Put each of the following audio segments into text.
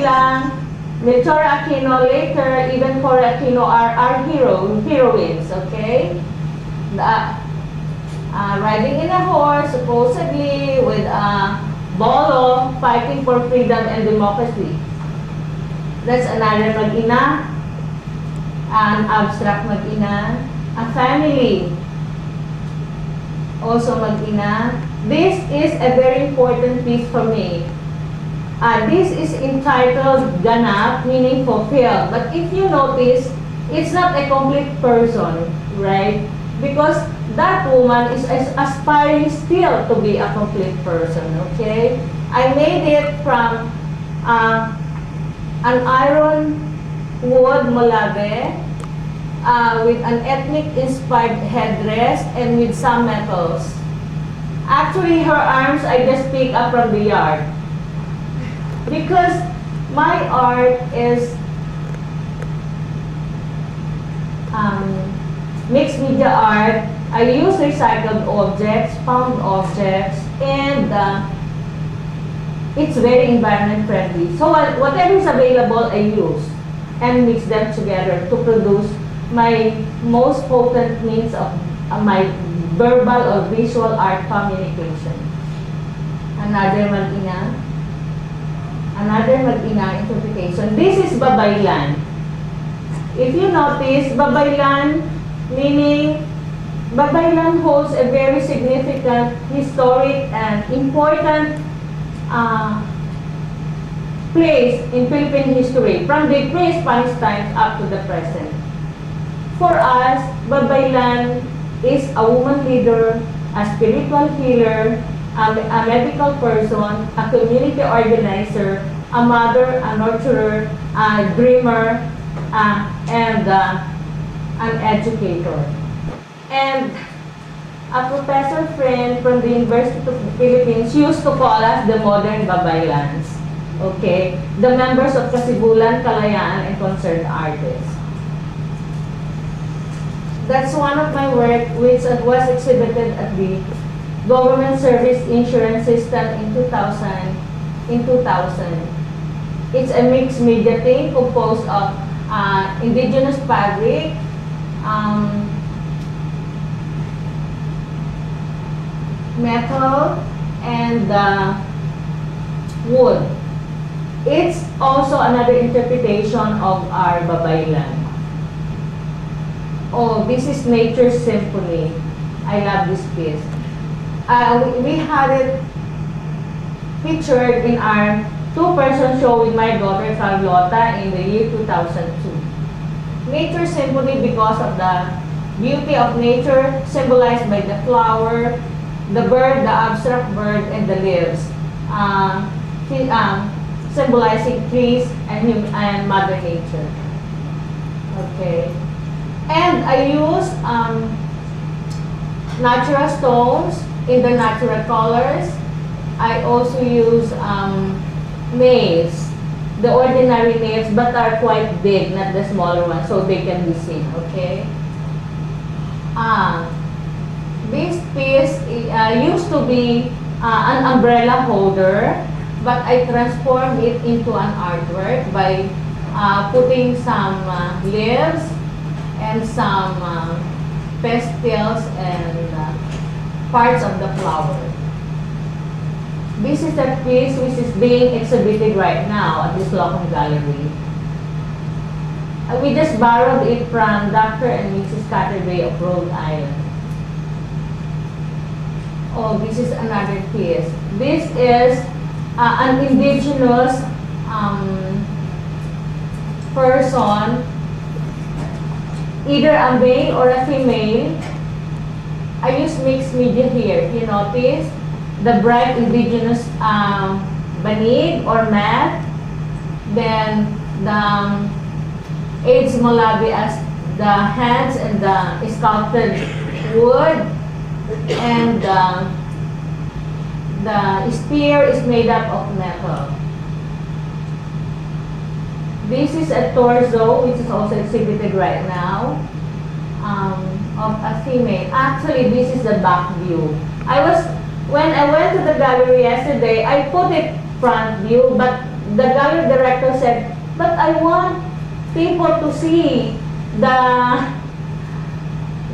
bilang Melchor Aquino, later even for Aquino are heroines, okay? Riding in a horse, supposedly with a bolo, fighting for freedom and democracy. That's another mag-ina, an abstract mag-ina, a family, also mag-ina. This is a very important piece for me. This is entitled ganap, meaning fulfilled. But if you notice, it's not a complete person, right? Because that woman is aspiring still to be a complete person, okay? I made it from an iron wood molave with an ethnic-inspired headdress and with some metals. Actually, her arms I just picked up from the yard. Because my art is mixed media art. I use recycled objects, found objects, and it's very environment friendly. So whatever is available, I use and mix them together to produce my most potent means of my verbal or visual art communication. Another mag-ina interpretation. This is babaylan. If you notice, babaylan meaning babaylan holds a very significant historic and important place in Philippine history from the pre-Spanish times up to the present. For us, babaylan is a woman leader, a spiritual healer, a medical person, a community organizer, a mother, a nurturer, a dreamer, and an educator. And a professor friend from the University of the Philippines used to call us the modern babaylans. Okay? The members of Kasibulan, Kalayaan, and Concerned Artists. That's one of my work which was exhibited at the Government Service Insurance System in 2000. It's a mixed media thing composed of indigenous fabric, metal, and wood. It's also another interpretation of our babaylan. Oh, this is Nature Symphony. I love this piece. We had it featured in our two-person show with my daughter Carlota in the year 2002. Nature Symphony because of the beauty of nature symbolized by the flower, the bird, the abstract bird, and the leaves, symbolizing trees and Mother Nature. Okay. And I use natural stones in the natural colors. I also use nails, the ordinary nails, but are quite big, not the smaller ones, so they can be seen, okay? This piece used to be an umbrella holder, but I transformed it into an artwork by putting some leaves and some pastels and parts of the flower. This is a piece which is being exhibited right now at the Slocumb Gallery. We just borrowed it from Dr. and Mrs. Catterby of Rhode Island. Oh, this is another piece. This is an indigenous person, either a male or a female. I use mixed media here. You notice the bright indigenous banig or mat, then the AIDS Molabi as the hands and the sculpted wood, and the spear is made up of metal. This is a torso, which is also exhibited right now, of a female. Actually, this is the back view. When I went to the gallery yesterday, I put it front view, but the gallery director said, but I want people to see the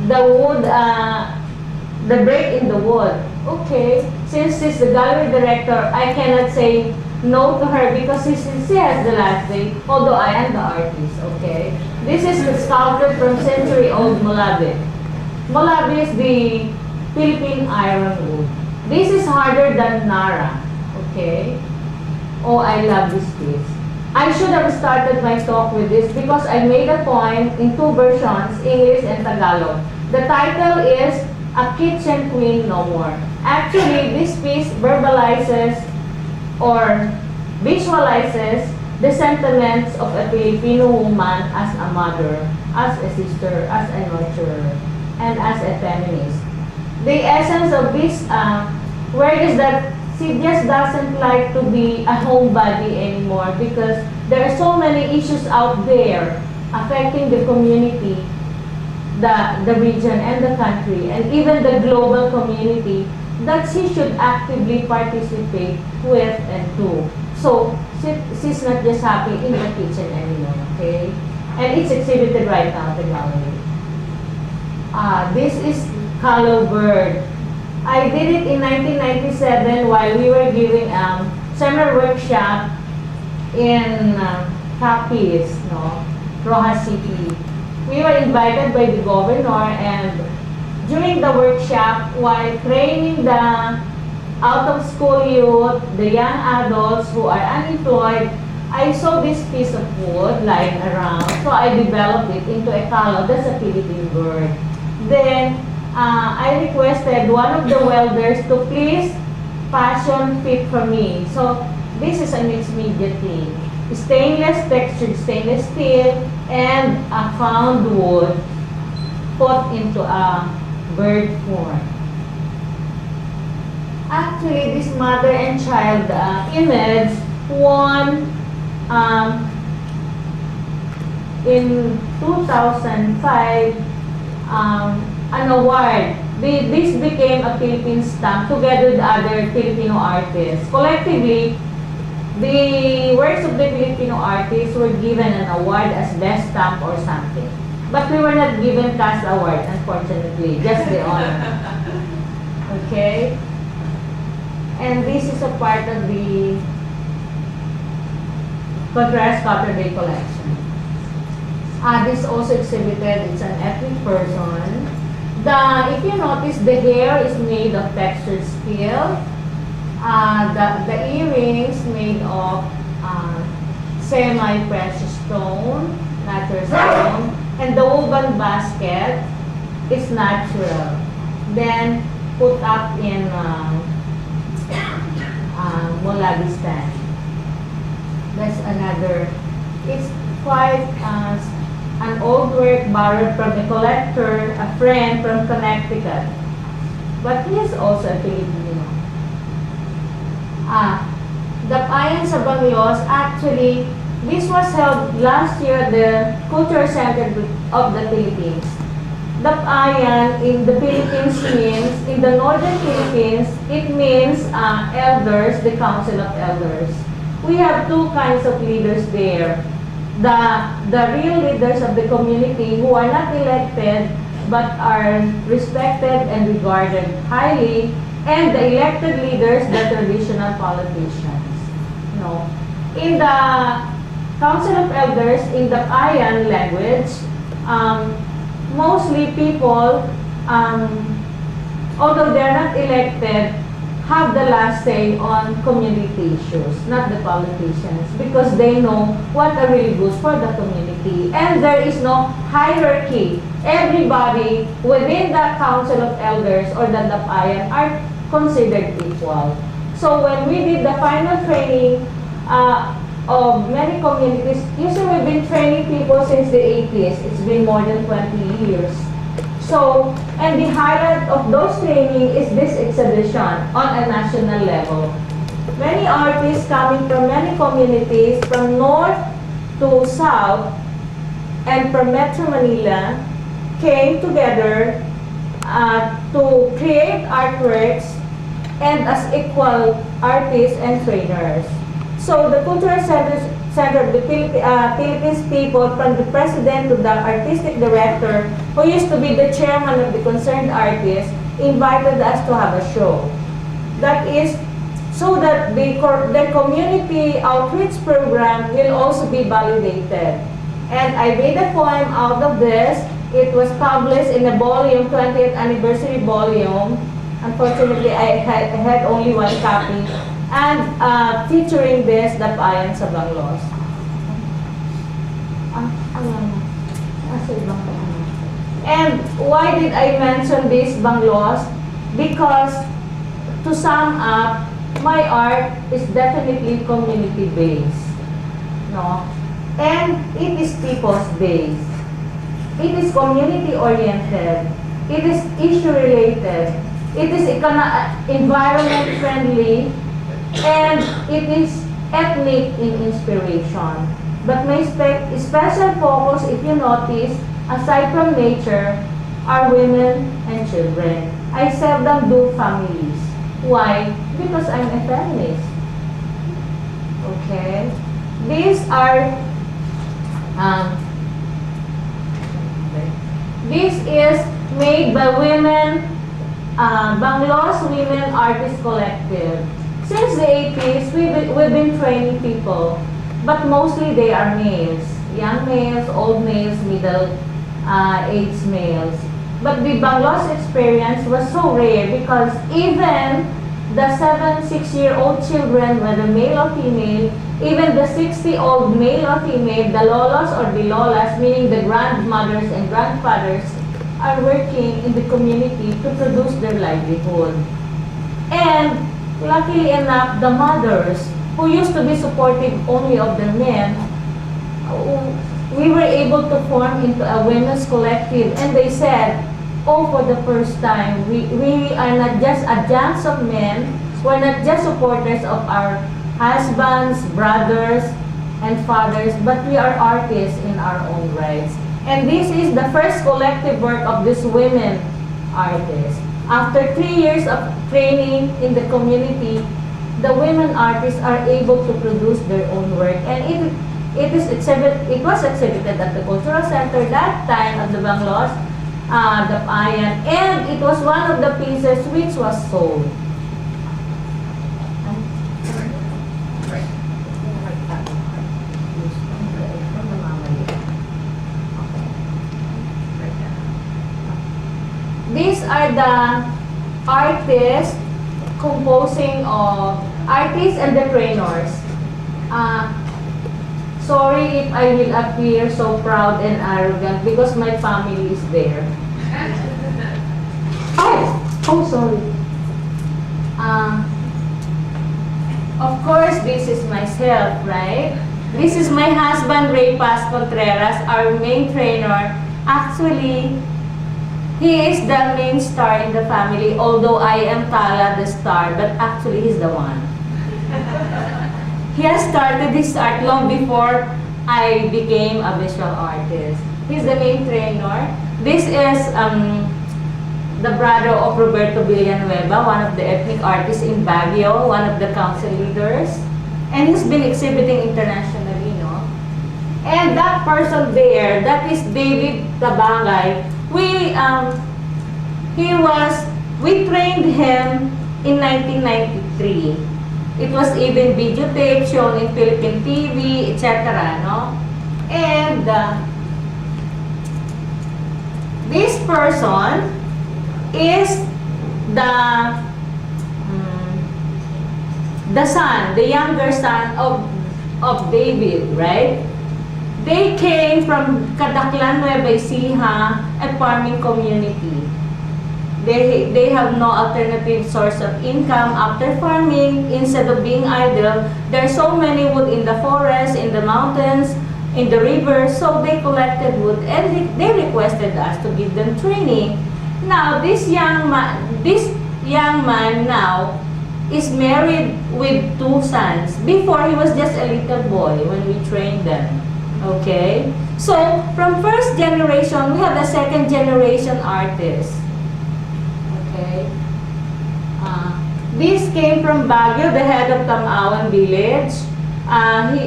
wood, the break in the wood. Okay, since she's the gallery director, I cannot say no to her because she has the last say, although I am the artist, okay? This is the sculpture from century-old Molabe. Molabe is the Philippine iron wood. This is harder than Nara, okay? Oh, I love this piece. I should have started my talk with this because I made a point in 2 versions, English and Tagalog. The title is A Kitchen Queen No More. Actually, this piece verbalizes or visualizes the sentiments of a Filipino woman as a mother, as a sister, as a nurturer, and as a feminist. The essence of this word is that she just doesn't like to be a homebody anymore because there are so many issues out there affecting the community, the region and the country, and even the global community that she should actively participate with and to. So she's not just happy in the kitchen anymore, okay? And it's exhibited right now at the gallery. This is Hollow Bird. I did it in 1997 while we were giving summer workshop in Capiz, no, Rojas City. We were invited by the governor, and during the workshop, while training the out-of-school youth, the young adults who are unemployed, I saw this piece of wood lying around, so I developed it into a color. That's a Philippine bird. Then I requested one of the welders to please fashion fit for me. So this is a mixed media thing. Stainless textured stainless steel and a found wood put into a bird form. Actually, this mother and child image won in 2005 an award. This became a Philippine stamp together with other Filipino artists. Collectively, the works of the Filipino artists were given an award as best stamp or something. But we were not given CAS award, unfortunately, just the honor. Okay? And this is a part of the Contreras Saturday collection. This also exhibited, it's an ethnic person. If you notice, the hair is made of textured steel. The earrings made of semi-precious stone, natural stone, and the woven basket is natural. Then put up in Molabistan. That's another. It's quite an old work borrowed from a collector, a friend from Connecticut. But he is also a Filipino. Dapayan sa Banglos, actually, this was held last year at the Cultural Center of the Philippines. Dapayan in the Philippines means, in the northern Philippines, it means elders, the Council of Elders. We have 2 kinds of leaders there. The real leaders of the community who are not elected but are respected and regarded highly, and the elected leaders, the traditional politicians. No. In the Council of Elders, in the Ayan language, mostly people, although they're not elected, have the last say on community issues, not the politicians, because they know what are really good for the community. And there is no hierarchy. Everybody within the Council of Elders or the Dapayan are considered equal. So when we did the final training of many communities, usually we've been training people since the 80s. It's been more than 20 years. So, and the highlight of those training is this exhibition on a national level. Many artists coming from many communities, from north to south, and from Metro Manila, came together to create artworks and as equal artists and trainers. So the cultural center of the Philippines people, from the president to the artistic director, who used to be the chairman of the concerned artist, invited us to have a show. That is so that the community outreach program will also be validated. And I made a poem out of this. It was published in a volume, 20th anniversary volume. Unfortunately, I had only one copy. And featuring this, Dapayan sa Banglos. And why did I mention this Banglos? Because to sum up, my art is definitely community-based, no? And it is people's-based. It is community-oriented. It is issue-related. It is environment-friendly, and it is ethnic in inspiration. But my special focus, if you notice, aside from nature, are women and children. I seldom do families. Why? Because I'm a feminist. Okay? This is made by women, Banglos Women Artist Collective. Since the 80s, we've been training people, but mostly they are males. Young males, old males, middle-aged males. But the Banglos experience was so rare because even the 6-year-old children, whether male or female, even the 60-old male or female, the lolos or the lolas, meaning the grandmothers and grandfathers, are working in the community to produce their livelihood. And luckily enough, the mothers, who used to be supportive only of their men, we were able to form into a women's collective, and they said, oh, for the first time, we are not just adjuncts of men, we're not just supporters of our husbands, brothers, and fathers, but we are artists in our own rights. And this is the first collective work of these women artists. After 3 years of training in the community, the women artists are able to produce their own work. And it was exhibited at the Cultural Center that time at the Banglos, Dapayan, and it was one of the pieces which was sold. These are the artists composing of artists and the trainers. Sorry if I will appear so proud and arrogant because my family is there. Oh, sorry. Of course, this is myself, right? This is my husband, Ray Paz Contreras, our main trainer. Actually, he is the main star in the family, although I am Tala, the star, but actually he's the one. He has started his art long before I became a visual artist. He's the main trainer. This is the brother of Roberto Villanueva, one of the ethnic artists in Baguio, one of the council leaders. And he's been exhibiting internationally, no? And that person there, that is David Tabangay. We trained him in 1993. It was even videotape shown in Philippine TV, etc. No? And this person is the son, the younger son of David, right? They came from Kadaklan, Nueva Ecija, a farming community. They have no alternative source of income after farming. Instead of being idle, there are so many wood in the forest, in the mountains, in the rivers, so they collected wood and they requested us to give them training. Now, this young man now is married with 2 sons. Before, he was just a little boy when we trained them. Okay? So, from first generation, we have a second generation artist. Okay? This came from Baguio, the head of Tamawan village.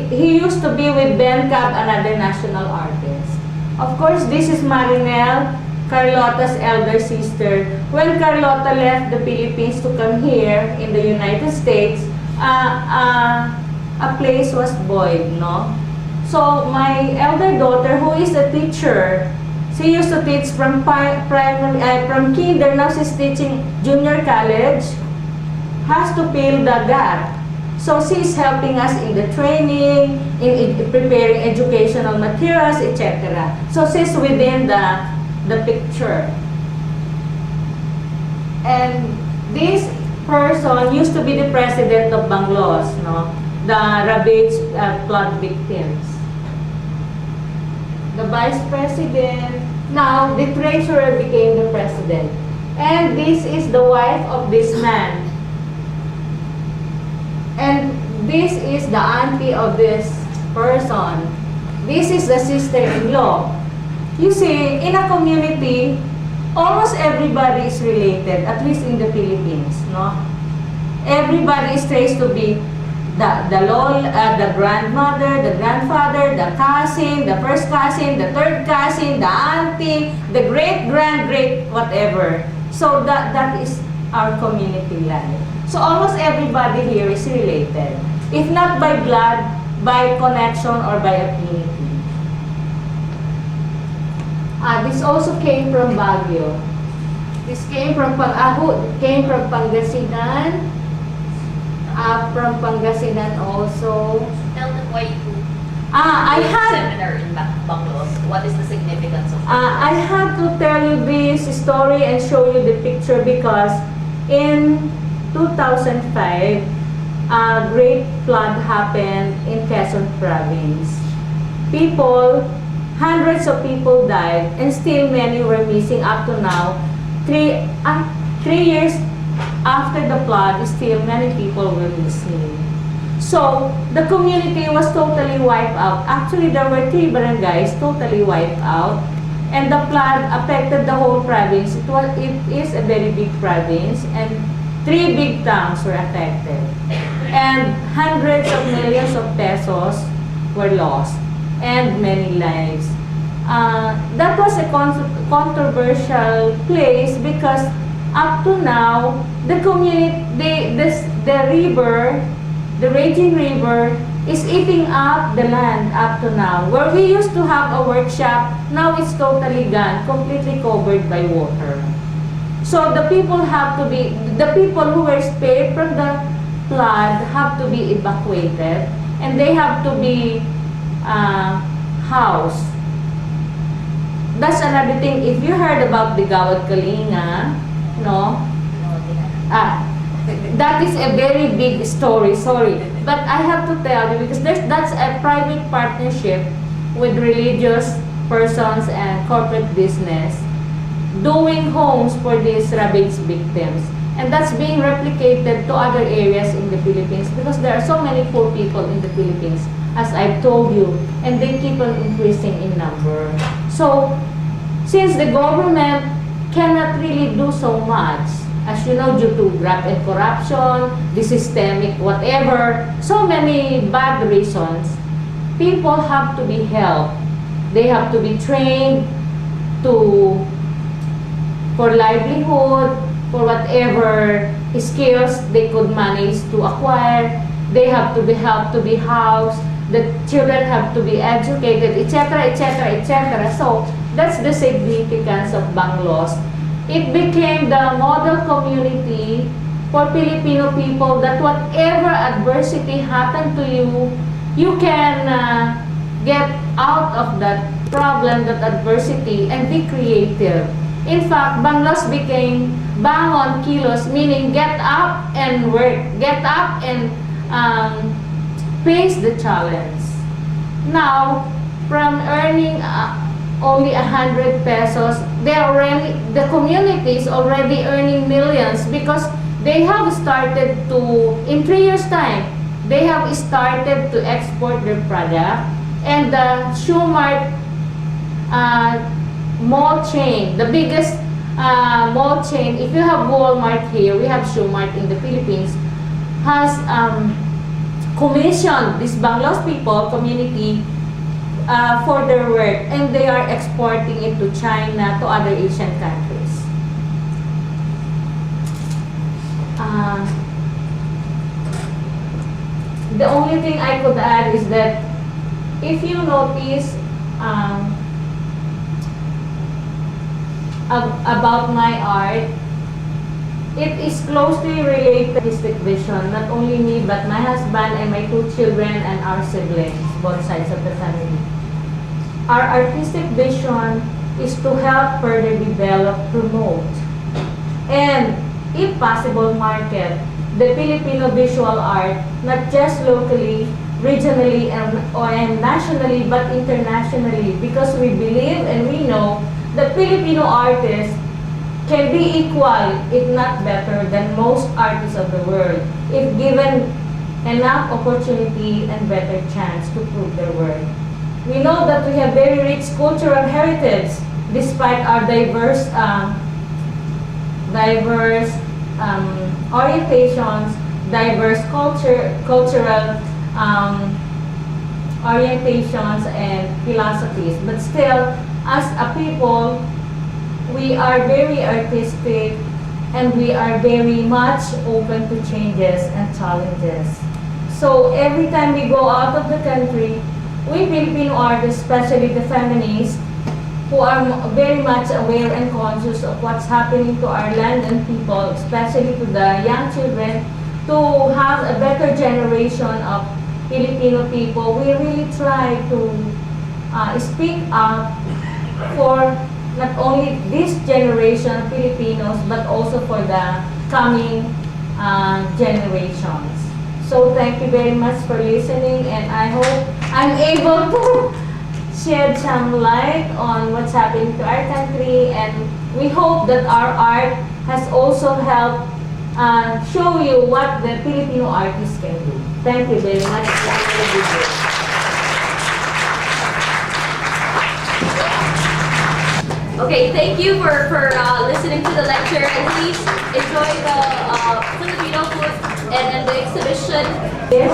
He used to be with Ben Cab, another national artist. Of course, this is Marinel, Carlota's elder sister. When Carlota left the Philippines to come here in the United States, a place was void, no? So my elder daughter, who is a teacher, she used to teach from primary, from kinder. Now she's teaching junior college. Has to fill the gap. So she's helping us in the training, in preparing educational materials, etc. So she's within the picture. And this person used to be the president of Banglos, no? The ravage flood victims. The vice president, now the treasurer became the president. And this is the wife of this man. And this is the auntie of this person. This is the sister-in-law. You see, in a community, almost everybody is related, at least in the Philippines, no? Everybody is traced to be the grandmother, the grandfather, the cousin, the first cousin, the third cousin, the auntie, the great whatever. So that is our community life. So almost everybody here is related. If not by blood, by connection or by affinity. This also came from Baguio. This came from Pangasinan. From Pangasinan also. Tell them why you I had seminar in Banglos. What is the significance of I had to tell you this story and show you the picture because in 2005, a great flood happened in Quezon province. Hundreds of people died, and still many were missing up to now. 3 years after the flood, still many people were missing. So, the community was totally wiped out. Actually, there were 3 barangays totally wiped out, and the flood affected the whole province. It is a very big province, and 3 big towns were affected. And hundreds of millions of pesos were lost, and many lives. That was a controversial place because up to now, the community, the river, the raging river, is eating up the land up to now. Where we used to have a workshop, now it's totally gone, completely covered by water. So the people who were spared from the flood have to be evacuated, and they have to be housed. That's another thing. If you heard about the Gawad Kalinga, no? That is a very big story, sorry. But I have to tell you because that's a private partnership with religious persons and corporate business doing homes for these ravage victims. And that's being replicated to other areas in the Philippines because there are so many poor people in the Philippines, as I've told you, and they keep on increasing in number. So, since the government cannot really do so much, as you know, due to graft and corruption, the systemic whatever, so many bad reasons, people have to be helped. They have to be trained for livelihood, for whatever skills they could manage to acquire. They have to be helped to be housed. The children have to be educated, etc., etc., etc. So that's the significance of Banglos. It became the model community for Filipino people that whatever adversity happened to you, you can get out of that problem, that adversity, and be creative. In fact, Banglos became bangon kilos, meaning get up and work, get up and face the challenge. Now, from earning only 100 pesos, the community is already earning millions because they have started to, in 3 years' time, they have started to export their product, and the Shoe Mart mall chain, the biggest mall chain, if you have Walmart here, we have Shoe Mart in the Philippines, has commissioned these Bangladesh people, community, for their work, and they are exporting it to China, to other Asian countries. The only thing I could add is that if you notice about my art, it is closely related to artistic vision, not only me, but my husband and my 2 children and our siblings, both sides of the family. Our artistic vision is to help further develop, promote, and, if possible, market the Filipino visual art, not just locally, regionally, and nationally, but internationally, because we believe and we know that Filipino artists can be equal, if not better, than most artists of the world, if given enough opportunity and better chance to prove their work. We know that we have very rich cultural heritage, despite our diverse orientations, diverse cultural orientations and philosophies. But still, as a people, we are very artistic and we are very much open to changes and challenges. So every time we go out of the country, we Filipino artists, especially the feminists, who are very much aware and conscious of what's happening to our land and people, especially to the young children, to have a better generation of Filipino people, we really try to speak up for not only this generation of Filipinos, but also for the coming generations. So thank you very much for listening, and I hope I'm able to shed some light on what's happening to our country, and we hope that our art has also helped show you what the Filipino artists can do. Thank you very much. Okay, thank you for listening to the lecture, and please enjoy the Filipino food and the exhibition. Yes.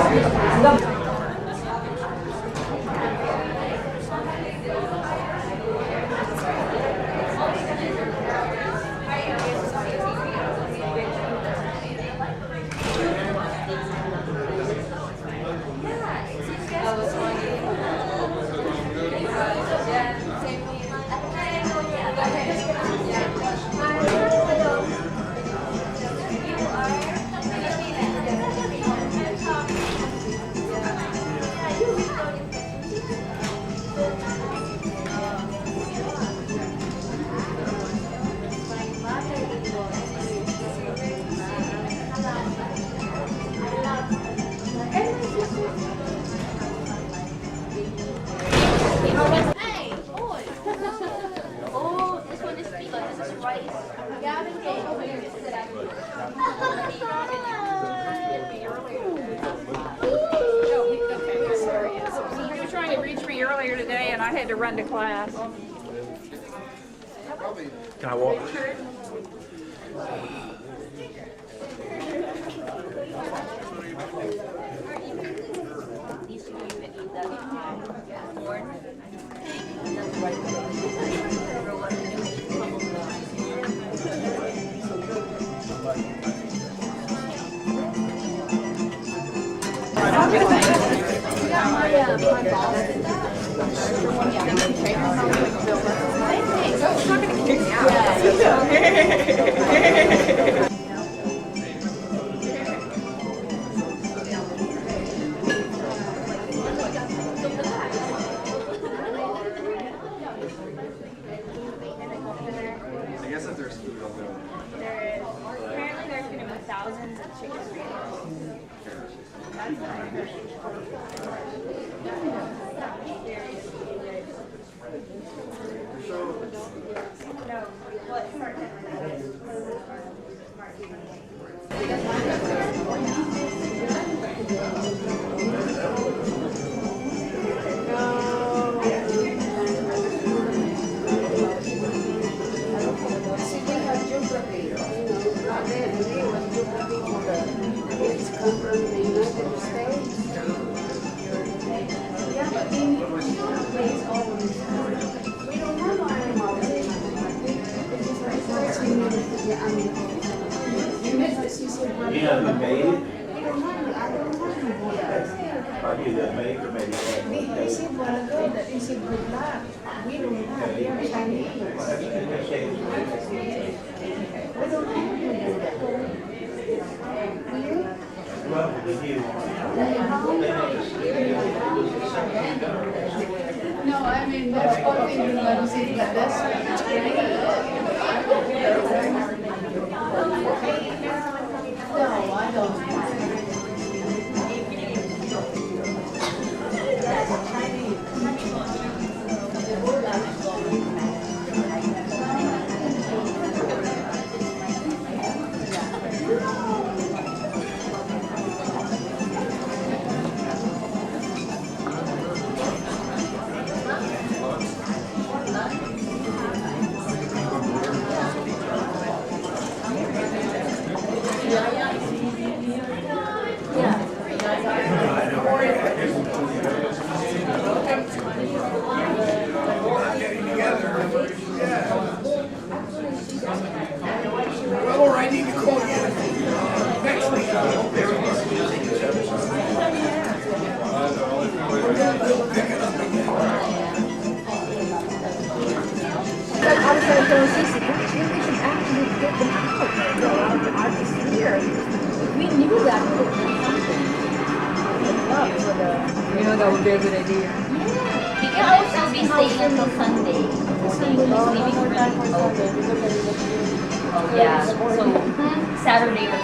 Earlier today, and I had to run to class. Can I walk? I guess if there's food, I'll go. There is. Apparently there's going to be thousands of chicken sandwiches. No, what start It's come from the United States. have you made it? Are you the maker, maybe? They said one ago that they said good luck. We don't have, we are Chinese. We don't No, I mean, that's one thing you want to see, but that's pretty good. No, I don't. Or I need to call you next week. We knew that. You know, that would be a good idea. He can also be staying until Sunday morning. He's leaving Oh yeah. So Saturday or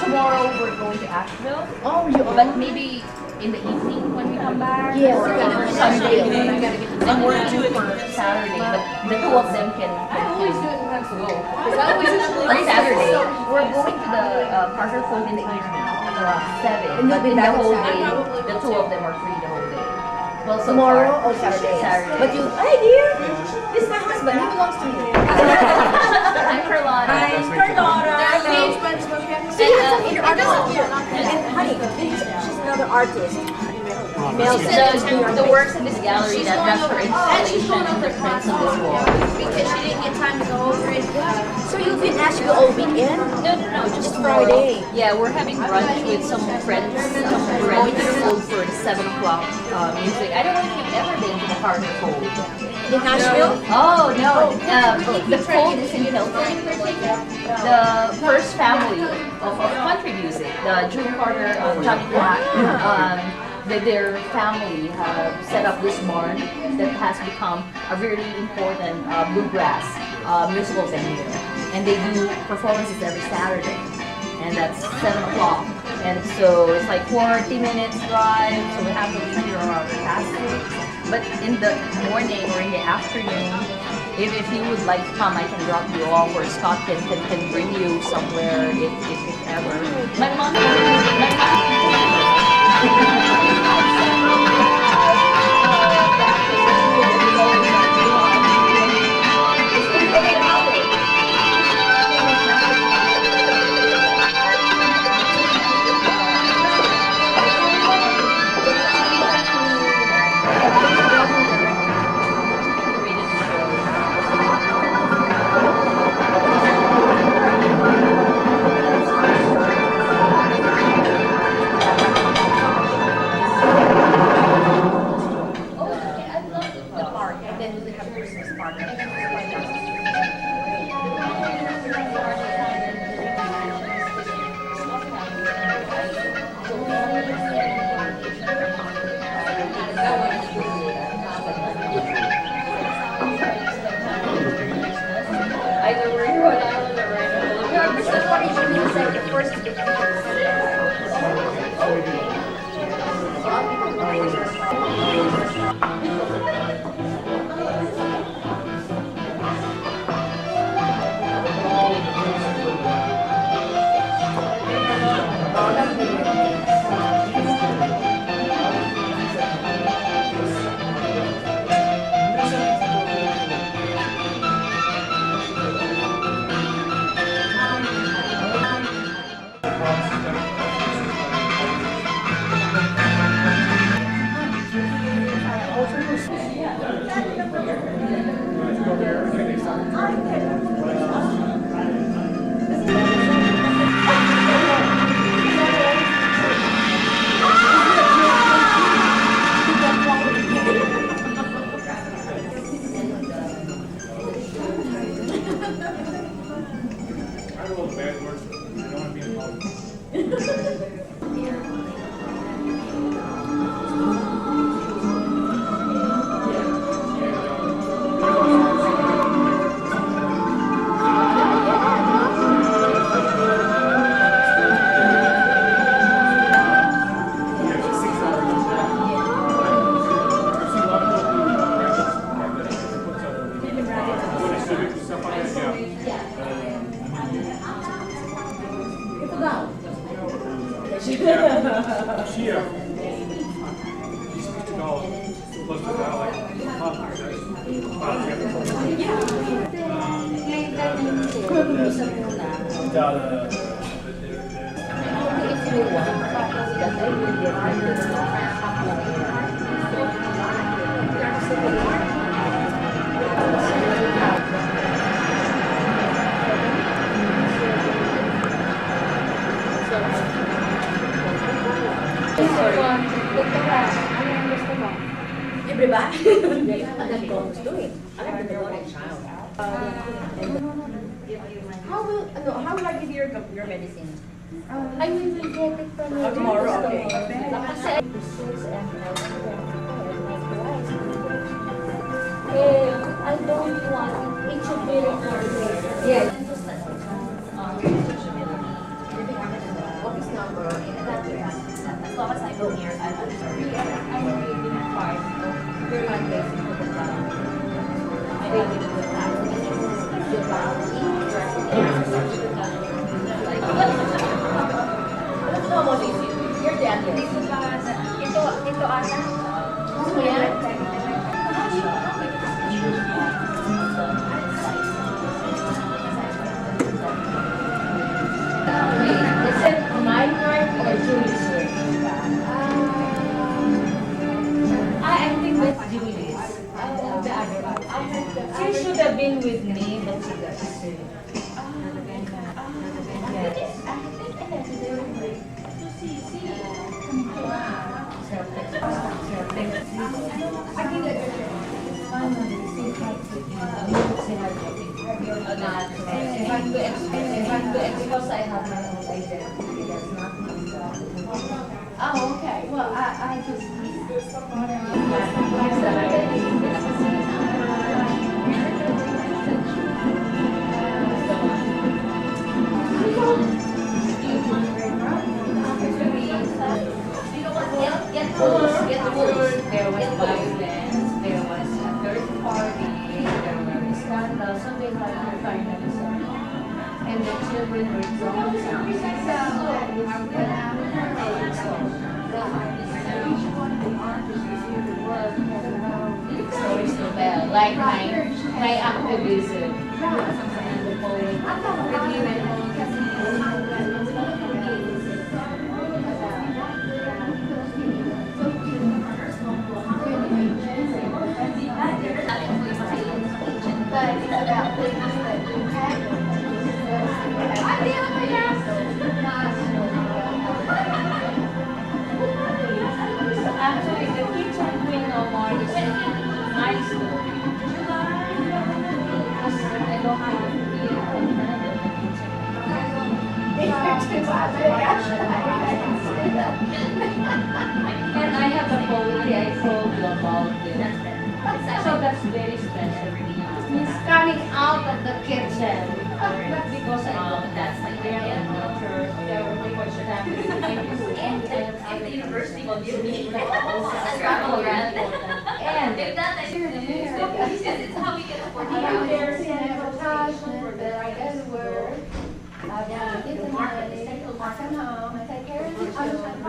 tomorrow we're going to Asheville. Oh, you But maybe in the evening when we come back. Yes, Or we're gonna Sunday. Sunday. I'm working for Saturday, but the two of them can always do it once ago. on Saturday. We're going to the Parker Cove in the evening at around 7. And you'll But be in back the on whole Saturday. day, the two of them are free the whole day. Well, so Tomorrow far. or Saturday? Saturday. But you, hey dear, this is my husband. He belongs to me. I'm Carlotta. Engagements, but we have to see your artist here. And honey, she's another artist. The works in this gallery that has her installation and the prints on this wall. Because she didn't get time to go over it. So you've been Asheville all weekend? No, just Friday. Yeah, we're having brunch with some friends. We're going to the Fold for the 7 o'clock music. I don't know if you've ever been to the Parker Fold. In Asheville? Oh, no. The Fold is in Hilton. The first family of country music, the June Carter, Johnny Black, their family have set up this barn that has become a really important bluegrass musical venue. And they do performances every Saturday. And that's 7 o'clock. And so it's like 40 minutes drive, so we have to leave here around past 6. But in the morning or in the afternoon, if you would like to come, I can drop you off, or Scott can bring you somewhere if ever. My mom. college. She used to go close to that, like, Libre ba? Alam ko, gusto eh. Alam ko, like child. How will I give your medicine? I will get it from you. Tomorrow, okay. I don't want it should be recorded. Yes. Office number and address. As long as I go here, I'm sorry. I'm really part of your address in the I think it will happen. Let's know what is your dad is. Ito ata. Ano yan? Is it my work or Julie's work? I think that's Julie's. The other one. She should have been with me, but she got sick. Because I have my own identity, that's not my Oh, okay. Well, I just. Get the rules. There was violence, there was a third party, there were scandals, so they had to finally settle. And the children were stories to tell, like my activism. And the poem. But it's about things that you have. Actually, the kitchen queen no more is my story. Because I don't have to be another And I have a poetry I told you about it. So that's very special. It's coming out of the kitchen. Because that's like the church, there were people And the university will give me and it's how we get afford There's an advertisement that I go to work. I get the money, I come home, I take care of the children.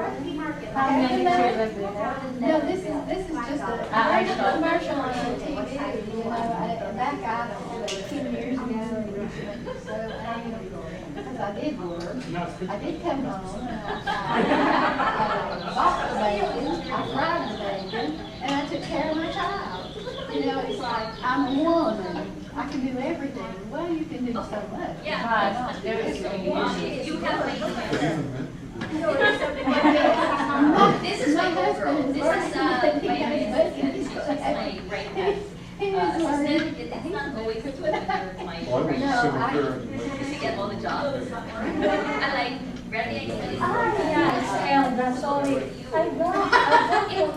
how many children do you have? No, this is just a commercial on TV, you know, back out of 10 years ago. So, because I did work, I did come home, I bought the bacon, I fried the bacon, and I took care of my child. You know, it's like, I'm a woman, I can do everything. Well, you can do so much. Yeah. But there is a You have This is my my girl. husband. This is my right hand. Assistant. It's not always with my right hand. To get all the jobs. I like Brandy. That's sorry.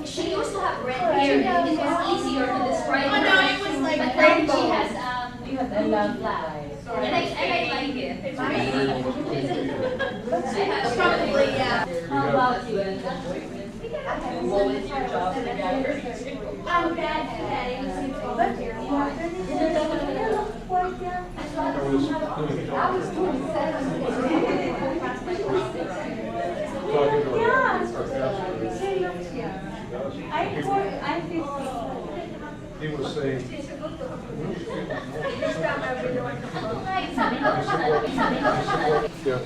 She used to have red hair. It was easier to describe her. no, it was like but then she rainbow. has You have a love life. and I like it. It's Probably, yeah. How about you? What was your job in the gallery? I'm bad today. I was 27. he would say, Yeah.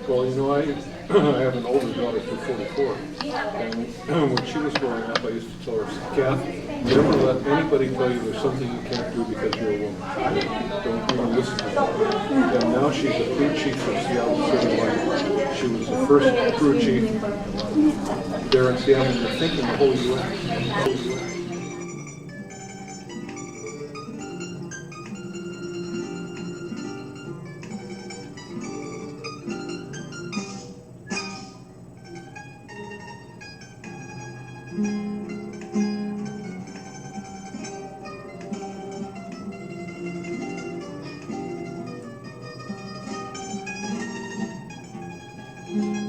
Well, you know, I I have an older daughter who's 44, and when she was growing up, I used to tell her, Kath, never let anybody tell you there's something you can't do because you're a woman. Don't even listen to them. And now she's a crew chief for Seattle City Light. She was the first crew chief there in Seattle, and you're thinking the whole U.S. Thank you.